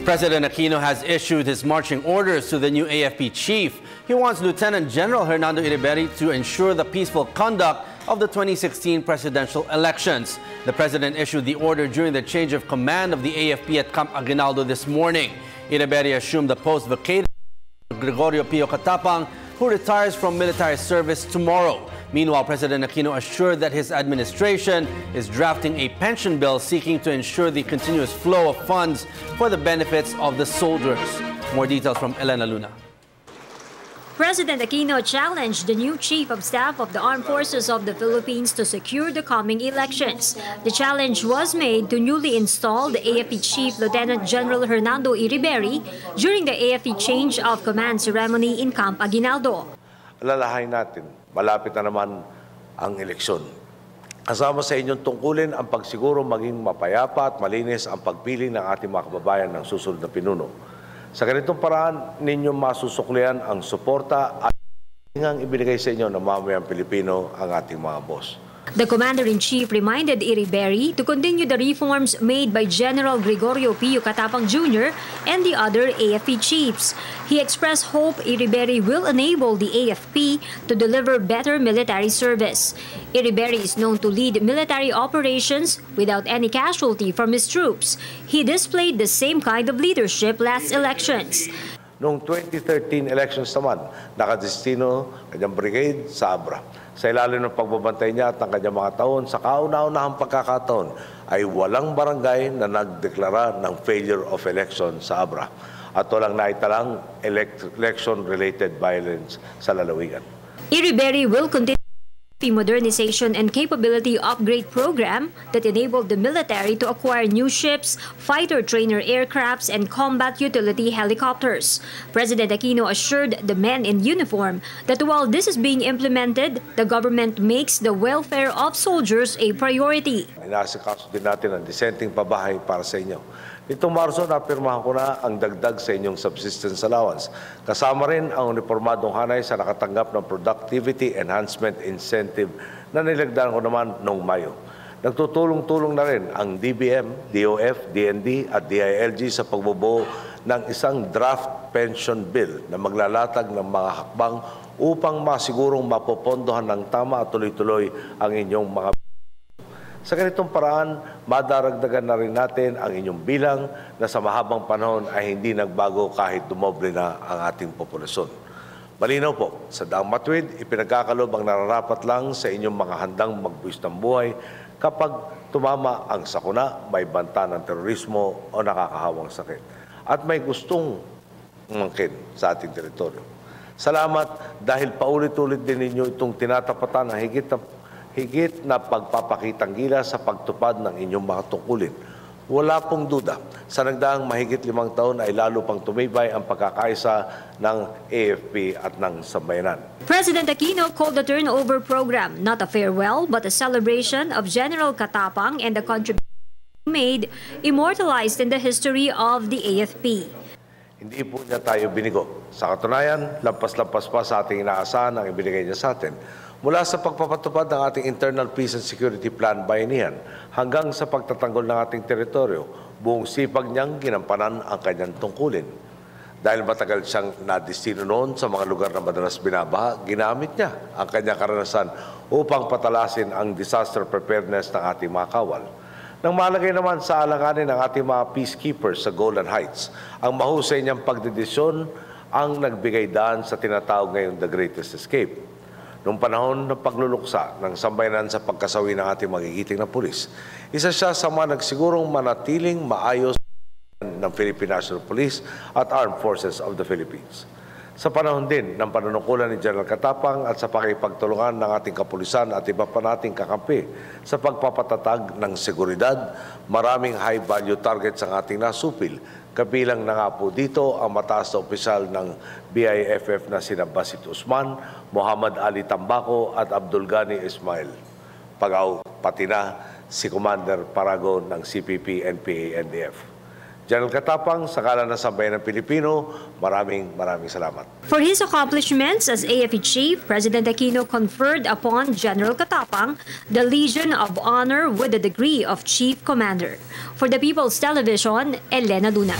President Aquino has issued his marching orders to the new AFP chief. He wants Lieutenant General Hernando Iriberri to ensure the peaceful conduct of the 2016 presidential elections. The president issued the order during the change of command of the AFP at Camp Aguinaldo this morning. Iriberri assumed the post vacated by Gregorio Pio Catapang, who retires from military service tomorrow. Meanwhile, President Aquino assured that his administration is drafting a pension bill seeking to ensure the continuous flow of funds for the benefits of the soldiers. More details from Elena Luna. President Aquino challenged the new Chief of Staff of the Armed Forces of the Philippines to secure the coming elections. The challenge was made to newly installed AFP Chief Lieutenant General Hernando Iriberri during the AFP change of command ceremony in Camp Aguinaldo. Alalahain natin, malapit na naman ang eleksyon. Kasama sa inyong tungkulin ang pagsiguro maging mapayapa at malinis ang pagpili ng ating mga kababayan ng susunod na pinuno. Sa ganitong paraan, ninyo masusuklian ang suporta at ang ibinigay sa inyo ng mamamayang Pilipino ang ating mga boss. The Commander-in-Chief reminded Iriberri to continue the reforms made by General Gregorio Pio Catapang Jr. and the other AFP chiefs. He expressed hope Iriberri will enable the AFP to deliver better military service. Iriberri is known to lead military operations without any casualty from his troops. He displayed the same kind of leadership last elections. Noong 2013 elections naman, nakadestino kanyang brigade sa Abra. Sa ilalim ng pagbabantay niya at ng kanyang mga taon, sa kauna-unahang pagkakataon ay walang barangay na nagdeklara ng failure of election sa Abra at walang naitalang election-related violence sa lalawigan. Iriberri will continue the modernization and capability upgrade program that enabled the military to acquire new ships, fighter trainer aircrafts, and combat utility helicopters. President Aquino assured the men in uniform that while this is being implemented, the government makes the welfare of soldiers a priority. Inasikaso din natin ang disenteng pabahay para sa inyo. Nitong Marso, napirmahan ko na ang dagdag sa inyong subsistence allowance. Kasama rin ang uniformadong hanay sa nakatanggap ng Productivity Enhancement Incentive na nilagdaan ko naman noong Mayo. Nagtutulong-tulong na rin ang DBM, DOF, DND at DILG sa pagbubuo ng isang draft pension bill na maglalatag ng mga hakbang upang masigurong mapopondohan ng tama at tuloy-tuloy ang inyong mga. Sa ganitong paraan, madaragdagan na rin natin ang inyong bilang na sa mahabang panahon ay hindi nagbago kahit dumoble na ang ating populasyon. Malinaw po, sa daang matuwid, ipinagkakalob ang nararapat lang sa inyong mga handang magbuwis ng buhay kapag tumama ang sakuna, may banta ng terorismo o nakakahawang sakit at may gustong umangkin sa ating teritoryo. Salamat dahil paulit-ulit din ninyo itong tinatapatan ng higit na pagpapakitang gilas sa pagtupad ng inyong mga tungkulin. Wala pong duda, sa nagdaang mahigit 5 taon ay lalo pang tumibay ang pagkakaisa ng AFP at ng sambayanan. President Aquino called the turnover program not a farewell but a celebration of General Catapang and the contribution made immortalized in the history of the AFP. Hindi po niya tayo binigo. Sa katunayan, lampas-lampas pa sa ating inaasahan ang ibinigay niya sa atin. Mula sa pagpapatupad ng ating Internal Peace and Security Plan bayanihan hanggang sa pagtatanggol ng ating teritoryo, buong sipag niyang ginampanan ang kanyang tungkulin. Dahil matagal siyang nadistino noon sa mga lugar na madalas binabaha, ginamit niya ang kanyang karanasan upang patalasin ang disaster preparedness ng ating mga kawal. Nang malagay naman sa alanganin ng ating mga peacekeepers sa Golan Heights, ang mahusay niyang pagdedesisyon ang nagbigay daan sa tinatawag ngayong The Greatest Escape. Noong panahon ng pagluluksa ng sambayanan sa pagkasawi ng ating magigiting na pulis, isa siya sa mga nagsigurong manatiling maayos ng Philippine National Police at Armed Forces of the Philippines. Sa panahon din ng panunungkulan ni General Catapang at sa pakipagtulungan ng ating kapulisan at iba pa nating kakampi sa pagpapatatag ng seguridad, maraming high-value targets ang ating nasupil. Kabilang na nga po dito ang mataas na opisyal ng BIFF na sina Basit Usman, Muhammad Ali Tambaco at Abdul Ghani Ismail. Pati na si Commander Paragon ng CPP, NPA, NDF. General Catapang, sa ngalan ng sambayan ng Pilipino, maraming salamat. For his accomplishments as AFP Chief, President Aquino conferred upon General Catapang the Legion of Honor with the degree of Chief Commander. For the People's Television, Elena Luna.